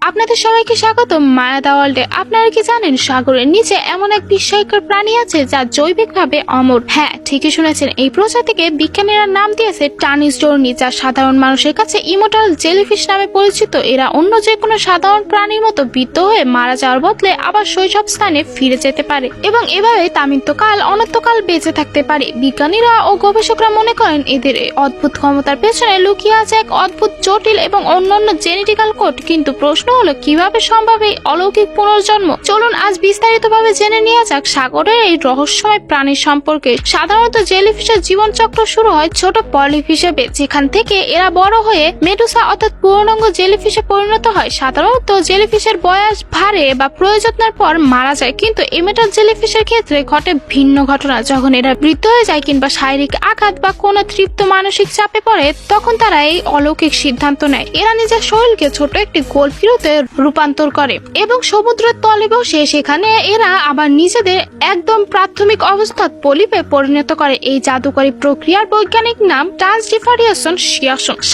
আপনাদের সবাইকে স্বাগত মায়া দা ওয়ার্ল্ডে। আপনারা কি জানেন সাগরের নিচে এমন এক বিস্ময়কর প্রাণী আছে যা জৈবিকভাবে অমর? হ্যাঁ, ঠিকই শুনেছেন। এই প্রজাতিকে বিজ্ঞানীরা নাম দিয়েছে টানিস ডর্নি, যা সাধারণ মানুষের কাছে ইমোর্টাল জেলিফিশ নামে পরিচিত। এরা অন্য যে কোনো সাধারণ প্রাণীর মতো বৃদ্ধ হয়ে মারা যাওয়ার বদলে আবার শৈশব স্থানে ফিরে যেতে পারে এবং এভাবে তামিন্তকাল অনন্তকাল বেঁচে থাকতে পারে। বিজ্ঞানীরা ও গবেষকরা মনে করেন এদের এই অদ্ভুত ক্ষমতার পেছনে লুকিয়ে আছে এক অদ্ভুত, জটিল এবং অন্যান্য জেনেটিক্যাল কোড। কিন্তু প্রশ্ন হলো, কিভাবে সম্ভব এই অলৌকিক পুনর্জন্ম? চলুন আজ বিস্তারিতভাবে জেনে নেওয়া যাক সাগরের এই রহস্যময় প্রাণী সম্পর্কে। সাধারণত জেলিফিশের জীবনচক্র শুরু হয় ছোট পলিপ হিসেবে, যেখান থেকে এরা বড় হয়ে মেডুসা অর্থাৎ পূর্ণাঙ্গ জেলিফিশে পরিণত হয়। সাধারণত জেলিফিশের বয়স ভারে বা প্রয়োজনের পর মারা যায়, কিন্তু ইমোর্টাল জেলিফিশের ক্ষেত্রে ঘটে ভিন্ন ঘটনা। যখন এরা বৃদ্ধ হয়ে যায় কিংবা শারীরিক আঘাত বা কোনো তৃপ্ত মানসিক চাপে পড়ে, তখন তারা এই অলৌকিক সিদ্ধান্ত নেয়। এরা নিজের শরীরকে ছোট একটি গোলফিরতে রূপান্তর করে এবং সমুদ্রের তলে বসে সেখানে এরা আবার নিজেদের একদম প্রাথমিক অবস্থা পলিপে পরিণত করে। এই জাদুকরী প্রক্রিয়ার বৈজ্ঞানিক নাম ট্রান্সডিফারেশন।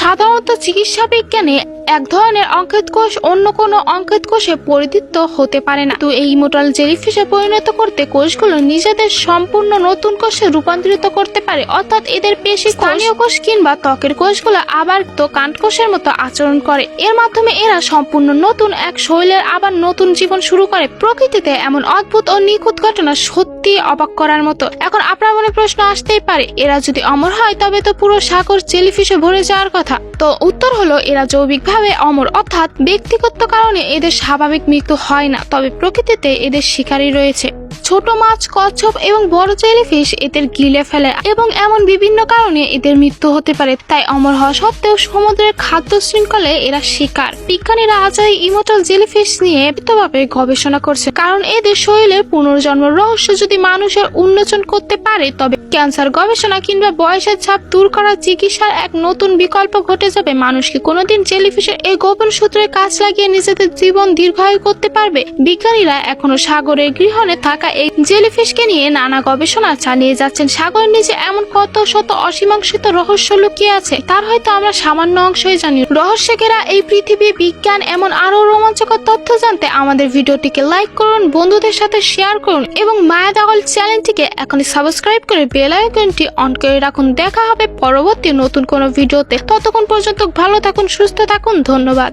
সাধারণত চিকিৎসা বিজ্ঞানে এক ধরনের অঙ্কিত কোষ অন্য কোনো অঙ্কিত কোষে পরিণত হতে পারে না। তো এই ইমোর্টাল জেলিফিশে পরিণত করতে কোষগুলো নিজেদের সম্পূর্ণ নতুন কোষে রূপান্তরিত করতে পারে, অর্থাৎ এদের পেশি, স্থানীয় কোষ কিংবা ত্বকের কোষগুলো আবার তো কাণ্ড কোষের মতো আচরণ করে। এর মাধ্যমে এরা সম্পূর্ণ নতুন এক শৈলের আবার নতুন জীবন শুরু করে। প্রকৃতিতে এমন অদ্ভুত ও নিখুঁত ঘটনা সত্যি অবাক করার মতো। এখন আপনার মনে প্রশ্ন আসতেই পারে, এরা যদি অমর হয় তবে তো পুরো সাগর জেলিফিশে ভরে যাওয়ার কথা। তো উত্তর হলো, এরা জৈবিকভাবে অমর, অর্থাৎ ব্যক্তিগত কারণে এদের স্বাভাবিক মৃত্যু হয় না, তবে প্রকৃতিতে এদের শিকারী রয়েছে। ছোট মাছ, কচ্ছপ এবং বড় জেলিফিশ এদের গিলে ফেলে এবং এমন বিভিন্ন কারণে এদের মৃত্যু হতে পারে। তাই অমর হওয়া সত্ত্বেও সমুদ্রের খাদ্য শৃঙ্খলে এরা শিকার। বিজ্ঞানীরা আজ এই ইমোর্টাল জেলিফিশ নিয়ে বিস্তৃতভাবে গবেষণা করছে, কারণ এদের শরীরের পুনর্জন্মের রহস্য যদি মানুষের উন্মোচন করতে পারে, তবে ক্যান্সার গবেষণা কিংবা বয়সের ছাপ দূর করার চিকিৎসার এক নতুন বিকল্প ঘটে যাবে। মানুষ কি কোনোদিন জেলিফিশের এই গোপন সূত্রে কাজ লাগিয়ে নিজেদের জীবন দীর্ঘায়ু করতে পারবে? বিজ্ঞানীরা এখনো সাগরের গৃহণে থাকা এই জেলিফিশকে নিয়ে নানা গবেষণা চালিয়ে যাচ্ছেন। সাগরের নিচে এমন কত শত অসীমাংসিত রহস্য লুকিয়ে আছে, তার হয়তো আমরা সামান্য অংশই জানি। রহস্যে ঘেরা এই পৃথিবী, বিজ্ঞান, এমন আরো রোমাঞ্চকর তথ্য জানতে আমাদের ভিডিওটিকে লাইক করুন, বন্ধুদের সাথে শেয়ার করুন এবং মায়া দা ওয়ার্ল্ড চ্যানেলটিকে এখনই সাবস্ক্রাইব করে বেল আইকনটি অন করে রাখুন। দেখা হবে পরবর্তী নতুন কোনো ভিডিওতে। ততক্ষণ পর্যন্ত ভালো থাকুন, সুস্থ থাকুন। ধন্যবাদ।